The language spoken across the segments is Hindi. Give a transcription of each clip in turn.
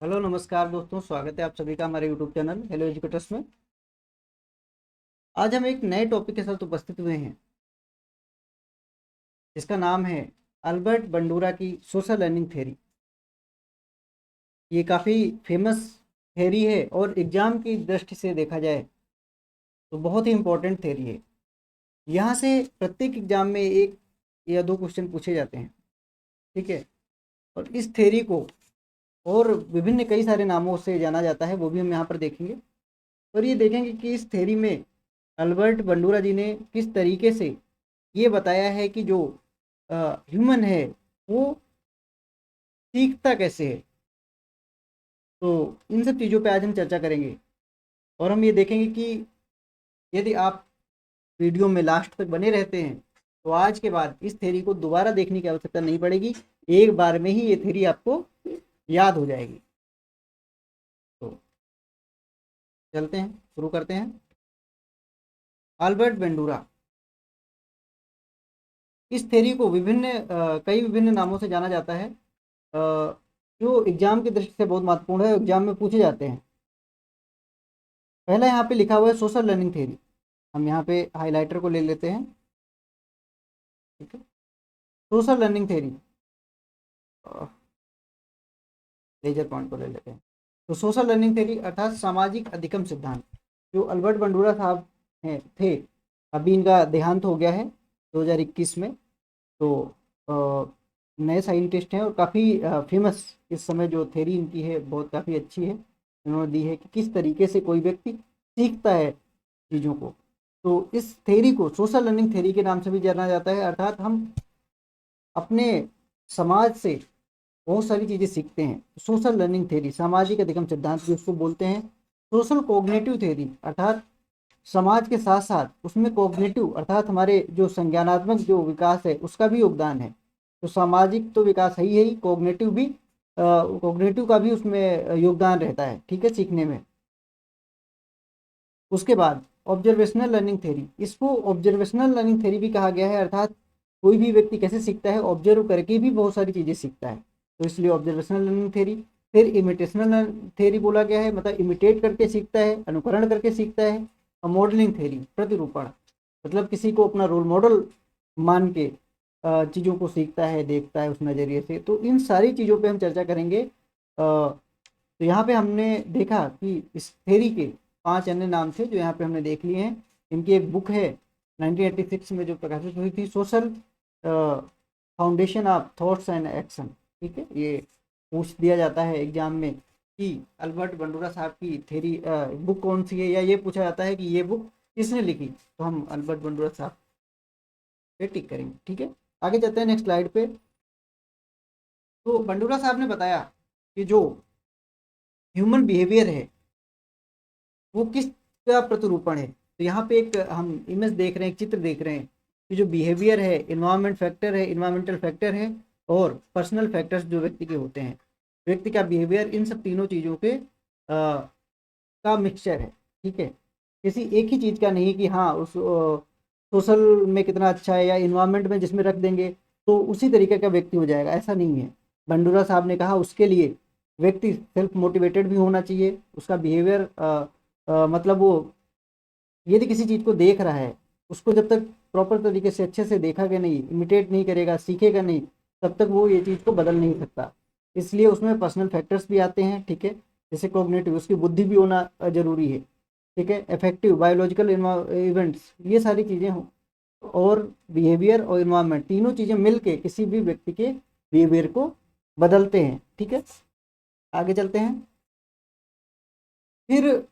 हेलो नमस्कार दोस्तों, स्वागत है आप सभी का हमारे यूट्यूब चैनल हेलो एजुकेटर्स में। आज हम एक नए टॉपिक के साथ उपस्थित हुए हैं जिसका नाम है अल्बर्ट बंडूरा की सोशल लर्निंग थ्योरी। ये काफ़ी फेमस थ्योरी है और एग्जाम की दृष्टि से देखा जाए तो बहुत ही इम्पोर्टेंट थ्योरी है। यहाँ से प्रत्येक एग्जाम में एक या दो क्वेश्चन पूछे जाते हैं, ठीक है। और इस थ्योरी को और विभिन्न कई सारे नामों से जाना जाता है, वो भी हम यहाँ पर देखेंगे। और ये देखेंगे कि इस थ्योरी में अल्बर्ट बंडूरा जी ने किस तरीके से ये बताया है कि जो ह्यूमन है वो सीखता कैसे है। तो इन सब चीज़ों पे आज हम चर्चा करेंगे और हम ये देखेंगे कि यदि आप वीडियो में लास्ट तक बने रहते हैं तो आज के बाद इस थ्योरी को दोबारा देखने की आवश्यकता नहीं पड़ेगी, एक बार में ही ये थ्योरी आपको याद हो जाएगी। तो चलते हैं, शुरू करते हैं। अल्बर्ट बंडूरा, इस थ्योरी को कई विभिन्न नामों से जाना जाता है, जो एग्जाम की दृष्टि से बहुत महत्वपूर्ण है, एग्जाम में पूछे जाते हैं। पहला यहाँ पे लिखा हुआ है सोशल लर्निंग थ्योरी। हम यहाँ पे हाइलाइटर को ले लेते हैं, ठीक है। Social learning theory, laser point को ले लेते हैं। तो सोशल लर्निंग थ्योरी अर्थात सामाजिक अधिगम सिद्धांत, जो अल्बर्ट बंडूरा साहब हैं थे, अभी इनका देहांत हो गया है 2021 में। तो नए साइंटिस्ट हैं और काफ़ी फेमस इस समय जो थ्योरी इनकी है बहुत काफ़ी अच्छी है। इन्होंने दी है कि किस तरीके से कोई व्यक्ति सीखता है चीज़ों को। तो इस थ्योरी को सोशल लर्निंग थ्योरी के नाम से भी जाना जाता है, अर्थात हम अपने समाज से बहुत सारी चीज़ें सीखते हैं। सोशल लर्निंग थ्योरी, सामाजिक अधिगम सिद्धांत भी उसको बोलते हैं। सोशल कोग्निटिव थ्योरी अर्थात समाज के साथ साथ उसमें कोग्निटिव अर्थात हमारे जो संज्ञानात्मक जो विकास है उसका भी योगदान है। तो सामाजिक तो विकास है ही, कोग्निटिव का भी उसमें योगदान रहता है, ठीक है, सीखने में। उसके बाद ऑब्जर्वेशनल लर्निंग थ्योरी, इसको ऑब्जर्वेशनल लर्निंग थ्योरी भी कहा गया है, अर्थात कोई भी व्यक्ति कैसे सीखता है, ऑब्जर्व करके भी बहुत सारी चीज़ें सीखता है, तो इसलिए ऑब्जर्वेशनल लर्निंग थ्योरी। फिर इमिटेशनल थ्योरी बोला गया है, मतलब इमिटेट करके सीखता है, अनुकरण करके सीखता है। और मॉडलिंग थ्योरी, प्रतिरूपण, मतलब किसी को अपना रोल मॉडल मान के चीज़ों को सीखता है, देखता है उस नज़रिए से। तो इन सारी चीज़ों पे हम चर्चा करेंगे। तो यहाँ पे हमने देखा कि इस थ्योरी के 5 अन्य नाम थे जो यहाँ पे हमने देख लिए हैं। इनकी एक बुक है 1986 में जो प्रकाशित हुई थी, social foundation of thoughts and action, ठीक है। ये पूछ दिया जाता है एग्जाम में कि अल्बर्ट बंडूरा साहब की थ्योरी बुक कौन सी है, या ये पूछा जाता है कि ये बुक किसने लिखी, तो हम अल्बर्ट बंडूरा साहब पे टिक करेंगे, ठीक है। आगे चलते हैं नेक्स्ट स्लाइड पे। तो बंडूरा साहब ने बताया कि जो ह्यूमन बिहेवियर है वो किसका प्रतिरूपण है। तो यहाँ पे एक हम इमेज देख रहे हैं, एक चित्र देख रहे हैं कि जो बिहेवियर है, इन्वायरमेंटल फैक्टर है और पर्सनल फैक्टर्स जो व्यक्ति के होते हैं, व्यक्ति का बिहेवियर, इन सब तीनों चीज़ों के का मिक्सचर है, ठीक है। किसी एक ही चीज़ का नहीं कि हाँ उस सोशल में कितना अच्छा है या इन्वायरमेंट में जिसमें रख देंगे तो उसी तरीके का व्यक्ति हो जाएगा, ऐसा नहीं है। बंडूरा साहब ने कहा उसके लिए व्यक्ति सेल्फ मोटिवेटेड भी होना चाहिए, उसका बिहेवियर मतलब वो यदि किसी चीज़ को देख रहा है, उसको जब तक प्रॉपर तरीके से अच्छे से देखा कि नहीं, इमिटेट नहीं करेगा, सीखेगा नहीं, तब तक वो ये चीज़ को बदल नहीं सकता। इसलिए उसमें पर्सनल फैक्टर्स भी आते हैं, ठीक है। जैसे कोग्निटिव, उसकी बुद्धि भी होना ज़रूरी है, ठीक है। इफेक्टिव बायोलॉजिकल इवेंट्स, ये सारी चीज़ें हों, और बिहेवियर और इन्वायरमेंट, तीनों चीज़ें मिलके किसी भी व्यक्ति के बिहेवियर को बदलते हैं, ठीक है। आगे चलते हैं। फिर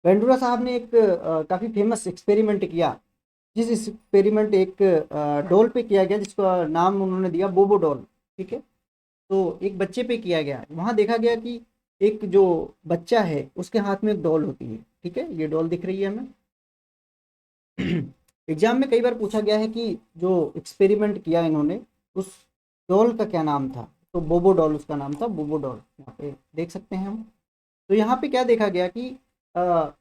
वेंडुरा साहब ने एक काफ़ी फेमस एक्सपेरिमेंट किया, जिस एक्सपेरिमेंट एक डॉल पे किया गया जिसका नाम उन्होंने दिया बोबो डॉल, ठीक है। तो एक बच्चे पे किया गया, वहाँ देखा गया कि एक जो बच्चा है उसके हाथ में एक डॉल होती है, ठीक है। ये डॉल दिख रही है हमें। एग्जाम में कई बार पूछा गया है कि जो एक्सपेरिमेंट किया इन्होंने उस डॉल का क्या नाम था, तो बोबो डॉल उसका नाम था, बोबो डॉल, यहाँ पे देख सकते हैं हम। तो यहाँ पे क्या देखा गया कि अ,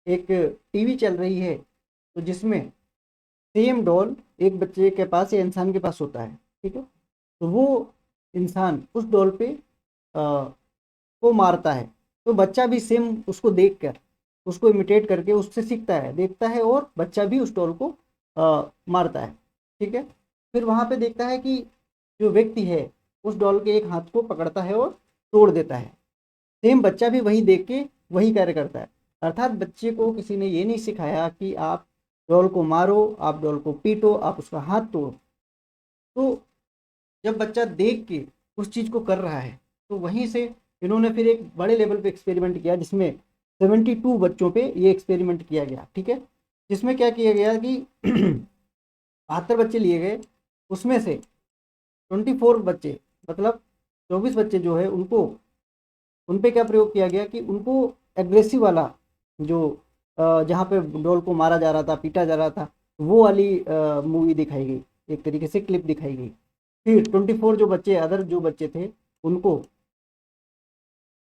एक टीवी चल रही है, तो जिसमें सेम डॉल एक बच्चे के पास या इंसान के पास होता है, ठीक है। तो वो इंसान उस डॉल पे को मारता है, तो बच्चा भी सेम उसको देख कर, उसको इमिटेट करके उससे सीखता है, देखता है, और बच्चा भी उस डॉल को मारता है। ठीक है। फिर वहाँ पे देखता है कि जो व्यक्ति है उस डॉल के एक हाथ को पकड़ता है और तोड़ देता है। सेम बच्चा भी वही देख के वही कार्य करता है। अर्थात बच्चे को किसी ने ये नहीं सिखाया कि आप डॉल को मारो, आप डॉल को पीटो, आप उसका हाथ तोड़ो। तो जब बच्चा देख के उस चीज़ को कर रहा है, तो वहीं से इन्होंने फिर एक बड़े लेवल पे एक्सपेरिमेंट किया, जिसमें 72 बच्चों पे ये एक्सपेरिमेंट किया गया। ठीक है। जिसमें क्या किया गया कि 72 बच्चे लिए गए, उसमें से 24 बच्चे, मतलब 24 बच्चे जो है उनको, उन पे क्या प्रयोग किया गया कि उनको एग्रेसिव वाला जो जहाँ पे डॉल को मारा जा रहा था, पीटा जा रहा था, वो वाली मूवी दिखाई गई, एक तरीके से क्लिप दिखाई गई। फिर 24 जो बच्चे, अदर जो बच्चे थे, उनको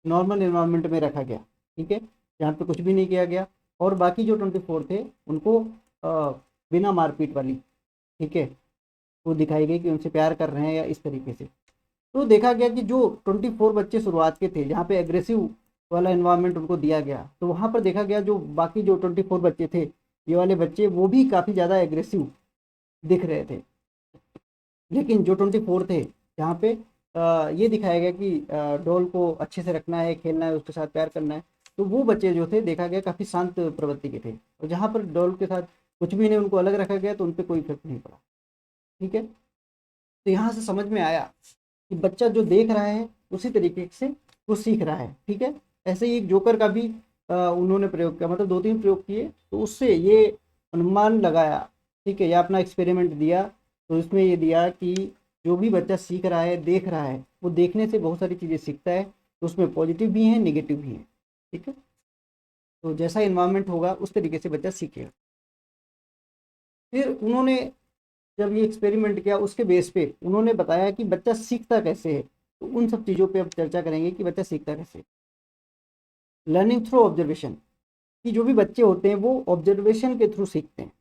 नॉर्मल इन्वायरमेंट में रखा गया। ठीक है। जहाँ पे कुछ भी नहीं किया गया। और बाकी जो 24 थे उनको बिना मारपीट वाली, ठीक है, वो दिखाई गई कि उनसे प्यार कर रहे हैं या इस तरीके से। तो देखा गया कि जो 24 बच्चे शुरुआत के थे, जहाँ पे एग्रेसिव वाला इन्वायरमेंट उनको दिया गया, तो वहाँ पर देखा गया जो बाकी जो 24 बच्चे थे, ये वाले बच्चे वो भी काफ़ी ज़्यादा एग्रेसिव दिख रहे थे। लेकिन जो 24 थे, जहाँ पे ये दिखाया गया कि डॉल को अच्छे से रखना है, खेलना है, उसके साथ प्यार करना है, तो वो बच्चे जो थे देखा गया काफ़ी शांत प्रवृत्ति के थे। और जहाँ पर डॉल के साथ कुछ भी नहीं, उनको अलग रखा गया, तो उन पर कोई इफेक्ट नहीं पड़ा। ठीक है। तो यहाँ से समझ में आया कि बच्चा जो देख रहा है उसी तरीके से वो सीख रहा है। ठीक है। ऐसे ही एक जोकर का भी उन्होंने प्रयोग किया, मतलब 2-3 प्रयोग किए, तो उससे ये अनुमान लगाया, ठीक है, या अपना एक्सपेरिमेंट दिया। तो इसमें ये दिया कि जो भी बच्चा सीख रहा है, देख रहा है, वो देखने से बहुत सारी चीज़ें सीखता है, तो उसमें पॉजिटिव भी हैं, नेगेटिव भी हैं। ठीक है। तो जैसा इन्वायरमेंट होगा उस तरीके से बच्चा सीखेगा। फिर उन्होंने जब ये एक्सपेरिमेंट किया, उसके बेस पे उन्होंने बताया कि बच्चा सीखता कैसे है। तो उन सब चीज़ों पे अब चर्चा करेंगे कि बच्चा सीखता कैसे। लर्निंग थ्रू ऑब्जर्वेशन, कि जो भी बच्चे होते हैं वो ऑब्जर्वेशन के थ्रू सीखते हैं।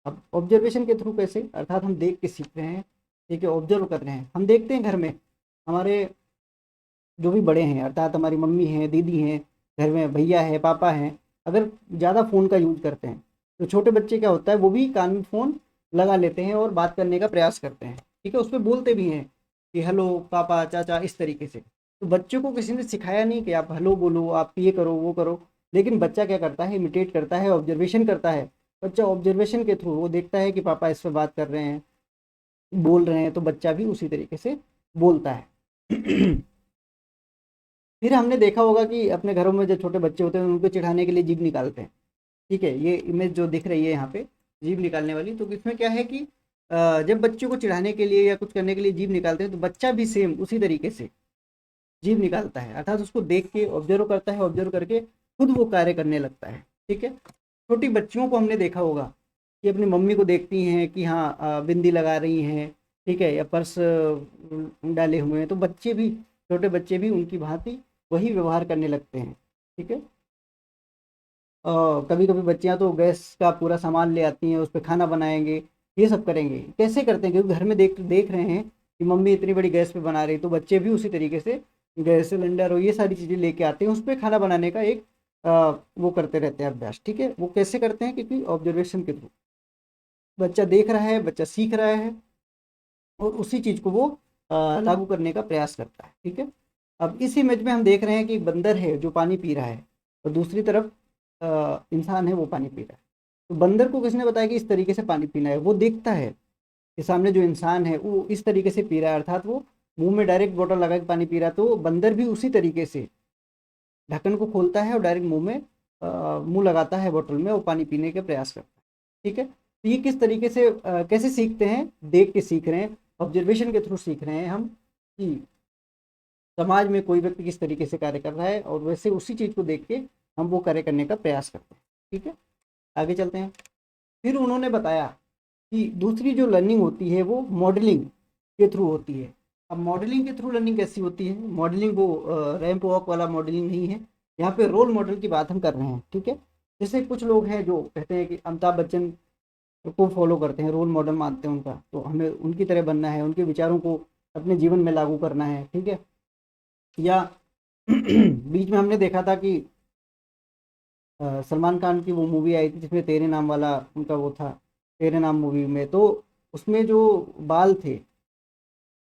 अब ऑब्जर्वेशन के थ्रू कैसे, अर्थात हम देख के सीख रहे हैं। ठीक है। ऑब्जर्व कर रहे हैं, हम देखते हैं घर में हमारे जो भी बड़े हैं, अर्थात हमारी मम्मी हैं, दीदी हैं, घर में भैया है, पापा हैं, अगर ज़्यादा फ़ोन का यूज़ करते हैं, तो छोटे बच्चे क्या होता है, वो भी कान में फ़ोन लगा लेते हैं और बात करने का प्रयास करते हैं। ठीक है। उस पर बोलते भी हैं कि हेलो पापा, चाचा, इस तरीके से। तो बच्चों को किसी ने सिखाया नहीं कि आप हेलो बोलो, आप ये करो, वो करो। लेकिन बच्चा क्या करता है, इमिटेट करता है, ऑब्जर्वेशन करता है। बच्चा ऑब्जर्वेशन के थ्रू वो देखता है कि पापा इस पर बात कर रहे हैं, बोल रहे हैं, तो बच्चा भी उसी तरीके से बोलता है। फिर हमने देखा होगा कि अपने घरों में जो छोटे बच्चे होते हैं उनको चिढ़ाने के लिए जीभ निकालते हैं। ठीक है। ये इमेज जो दिख रही है यहाँ पे, जीभ निकालने वाली, तो इसमें क्या है कि जब बच्चों को चिढ़ाने के लिए या कुछ करने के लिए जीभ निकालते हैं, तो बच्चा भी सेम उसी तरीके से जीभ निकालता है, अर्थात उसको देख के ऑब्जर्व करता है, ऑब्जर्व करके खुद वो कार्य करने लगता है। ठीक है। छोटी बच्चियों को हमने देखा होगा कि अपनी मम्मी को देखती हैं कि हाँ बिंदी लगा रही हैं, ठीक है, या पर्स डाले हुए हैं, तो बच्चे भी, छोटे बच्चे भी उनकी भांति वही व्यवहार करने लगते हैं। ठीक है। कभी कभी बच्चियां तो गैस का पूरा सामान ले आती हैं, उस पर खाना बनाएंगे, ये सब करेंगे। कैसे करते हैं, क्योंकि घर में देख देख रहे हैं कि मम्मी इतनी बड़ी गैस पे बना रही, तो बच्चे भी उसी तरीके से गैस सिलेंडर और ये सारी चीज़ें लेके आते हैं, उस पर खाना बनाने का एक वो करते रहते हैं अभ्यास। ठीक है। वो कैसे करते हैं, क्योंकि ऑब्जर्वेशन के थ्रू बच्चा देख रहा है, बच्चा सीख रहा है, और उसी चीज़ को वो लागू करने का प्रयास करता है। ठीक है। अब इस इमेज में हम देख रहे हैं कि एक बंदर है जो पानी पी रहा है, और दूसरी तरफ इंसान है, वो पानी पी रहा है। तो बंदर को किसने बताया कि इस तरीके से पानी पीना है, वो देखता है कि सामने जो इंसान है वो इस तरीके से पी रहा है, अर्थात वो मुंह में डायरेक्ट बोतल लगा के पानी पी रहा है, तो बंदर भी उसी तरीके से ढक्कन को खोलता है और डायरेक्ट मुंह में मुंह लगाता है बोतल में, और पानी पीने के प्रयास करता है। ठीक है। तो ये किस तरीके से कैसे सीखते हैं, देख के सीख रहे हैं, ऑब्जर्वेशन के थ्रू सीख रहे हैं हम कि समाज में कोई व्यक्ति किस तरीके से कार्य कर रहा है, और वैसे उसी चीज़ को देख के हम वो कार्य करने का प्रयास करते हैं। ठीक है। आगे चलते हैं। फिर उन्होंने बताया कि दूसरी जो लर्निंग होती है वो मॉडलिंग के थ्रू होती है। अब मॉडलिंग के थ्रू लर्निंग कैसी होती है, मॉडलिंग वो रैंप वॉक वाला मॉडलिंग नहीं है, यहाँ पे रोल मॉडल की बात हम कर रहे हैं। ठीक है। जैसे कुछ लोग हैं जो कहते हैं कि अमिताभ बच्चन को फॉलो करते हैं, रोल मॉडल मानते हैं उनका, तो हमें उनकी तरह बनना है, उनके विचारों को अपने जीवन में लागू करना है। ठीक है। या बीच में हमने देखा था कि सलमान खान की वो मूवी आई थी जिसमें तेरे नाम वाला उनका वो था, तेरे नाम मूवी में, तो उसमें जो बाल थे,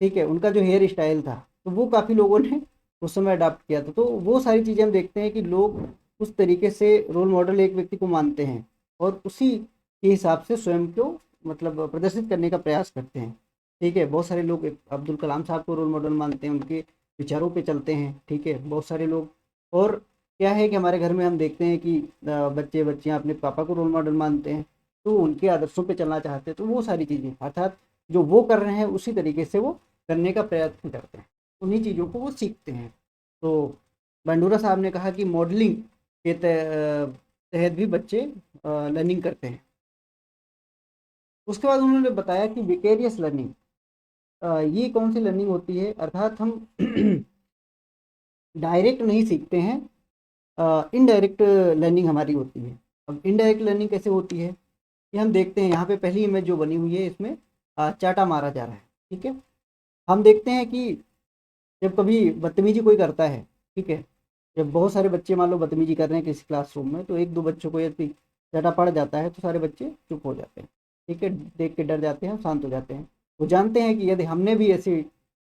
ठीक है, उनका जो हेयर स्टाइल था, तो वो काफ़ी लोगों ने उस समय अडाप्ट किया था। तो वो सारी चीज़ें हम देखते हैं कि लोग उस तरीके से रोल मॉडल एक व्यक्ति को मानते हैं और उसी के हिसाब से स्वयं को मतलब प्रदर्शित करने का प्रयास करते हैं। ठीक है, बहुत सारे लोग अब्दुल कलाम साहब को रोल मॉडल मानते हैं, उनके विचारों पे चलते हैं। ठीक है, बहुत सारे लोग, और क्या है कि हमारे घर में हम देखते हैं कि बच्चे बच्चियां अपने पापा को रोल मॉडल मानते हैं, तो उनके आदर्शों पे चलना चाहते हैं। तो वो सारी चीज़ें अर्थात जो वो कर रहे हैं उसी तरीके से वो करने का प्रयत्न करते हैं, उन्हीं चीज़ों को वो सीखते हैं। तो बंडूरा साहब ने कहा कि मॉडलिंग के तहत भी बच्चे लर्निंग करते हैं। उसके बाद उन्होंने बताया कि विकेरियस लर्निंग, ये कौन सी लर्निंग होती है, अर्थात हम डायरेक्ट नहीं सीखते हैं, इनडायरेक्ट लर्निंग हमारी होती है। अब इनडायरेक्ट लर्निंग कैसे होती है, ये हम देखते हैं। यहाँ पे पहली इमेज जो बनी हुई है इसमें चाटा मारा जा रहा है। ठीक है, हम देखते हैं कि जब कभी बदतमीजी कोई करता है, ठीक है, जब बहुत सारे बच्चे मान लो बदतमीजी कर रहे हैं किसी क्लासरूम में, तो एक दो बच्चों को यदि डाटा पड़ जाता है तो सारे बच्चे चुप हो जाते हैं। ठीक है, देख के डर जाते हैं, शांत हो जाते हैं। वो जानते हैं कि यदि हमने भी ऐसी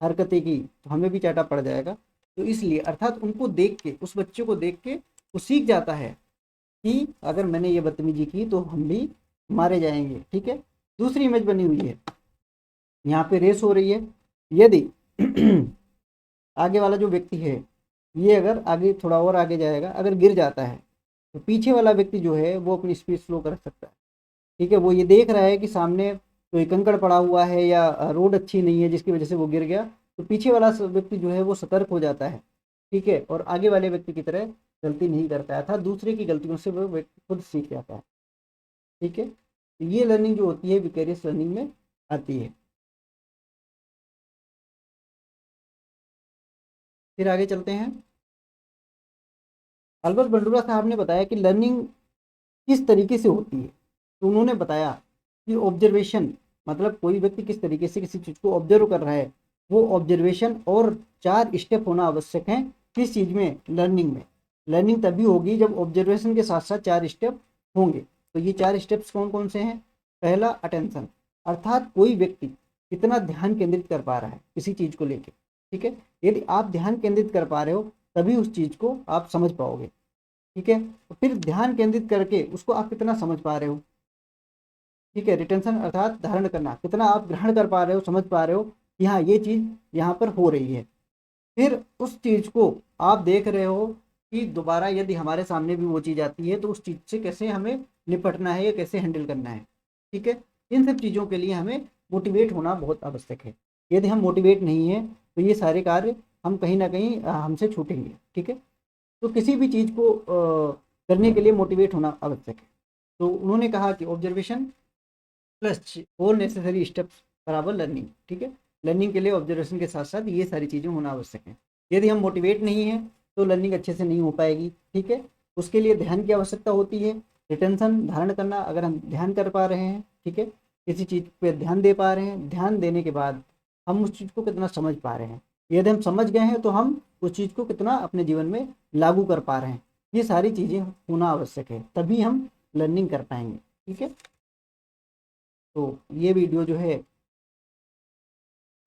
हरकतें की तो हमें भी चाटा पड़ जाएगा। तो इसलिए अर्थात उनको देख के, उस बच्चे को देख के वो सीख जाता है कि अगर मैंने ये बदतमीजी की तो हम भी मारे जाएंगे। ठीक है, दूसरी इमेज बनी हुई है, यहाँ पे रेस हो रही है। यदि आगे वाला जो व्यक्ति है, ये अगर आगे थोड़ा और आगे जाएगा, अगर गिर जाता है, तो पीछे वाला व्यक्ति जो है वो अपनी स्पीड स्लो कर सकता है। ठीक है, वो ये देख रहा है कि सामने कोई कंकड़ पड़ा हुआ है या रोड अच्छी नहीं है जिसकी वजह से वो गिर गया, तो पीछे वाला व्यक्ति जो है वो सतर्क हो जाता है। ठीक है, और आगे वाले व्यक्ति की तरह गलती नहीं करता है, अर्थात दूसरे की गलतियों से वो व्यक्ति खुद सीख जाता है। ठीक है, तो ये लर्निंग जो होती है विकेरियस लर्निंग में आती है। फिर आगे चलते हैं। अल्बर्ट बंडूरा साहब ने बताया कि लर्निंग किस तरीके से होती है। तो उन्होंने बताया कि ऑब्जर्वेशन, मतलब कोई व्यक्ति किस तरीके से किसी चीज़ को ऑब्जर्व कर रहा है, वो ऑब्जर्वेशन और 4 स्टेप होना आवश्यक है। किस चीज़ में, लर्निंग में। लर्निंग तभी होगी जब ऑब्जर्वेशन के साथ साथ 4 स्टेप होंगे। तो ये 4 स्टेप्स कौन कौन से हैं। पहला, अटेंशन, अर्थात कोई व्यक्ति कितना ध्यान केंद्रित कर पा रहा है किसी चीज़ को लेकर। ठीक है, यदि आप ध्यान केंद्रित कर पा रहे हो तभी उस चीज़ को आप समझ पाओगे। ठीक है, तो फिर ध्यान केंद्रित करके उसको आप कितना समझ पा रहे हो। ठीक है, रिटेंशन अर्थात धारण करना, कितना आप ग्रहण कर पा रहे हो, समझ पा रहे हो कि हाँ ये चीज़ यहाँ पर हो रही है। फिर उस चीज़ को आप देख रहे हो कि दोबारा यदि हमारे सामने भी वो चीज़ आती है तो उस चीज़ से कैसे हमें निपटना है या कैसे हैंडल करना है। ठीक है, इन सब चीज़ों के लिए हमें मोटिवेट होना बहुत आवश्यक है। यदि हम मोटिवेट नहीं हैं तो ये सारे कार्य हम कहीं ना कहीं हमसे छूटेंगे। ठीक है, तो किसी भी चीज़ को करने के लिए मोटिवेट होना आवश्यक है। तो उन्होंने कहा कि ऑब्जर्वेशन प्लस 4 नेसेसरी स्टेप्स बराबर लर्निंग। ठीक है, लर्निंग के लिए ऑब्जर्वेशन के साथ साथ ये सारी चीज़ें होना आवश्यक है। यदि हम मोटिवेट नहीं हैं तो लर्निंग अच्छे से नहीं हो पाएगी। ठीक है, उसके लिए ध्यान की आवश्यकता होती है, रिटेंशन धारण करना, अगर हम ध्यान कर पा रहे हैं, ठीक है, किसी चीज़ पे ध्यान दे पा रहे हैं, ध्यान देने के बाद हम उस चीज़ को कितना समझ पा रहे हैं, यदि हम समझ गए हैं तो हम उस चीज़ को कितना अपने जीवन में लागू कर पा रहे हैं। ये सारी चीज़ें होना आवश्यक है, तभी हम लर्निंग कर पाएंगे। ठीक है, तो ये वीडियो जो है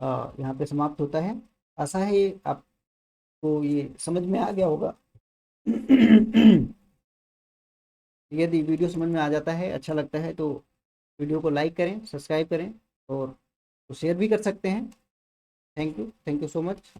यहाँ पे समाप्त होता है। आशा है ये आपको ये समझ में आ गया होगा। यदि वीडियो समझ में आ जाता है, अच्छा लगता है, तो वीडियो को लाइक करें, सब्सक्राइब करें और शेयर भी कर सकते हैं। Thank you so much.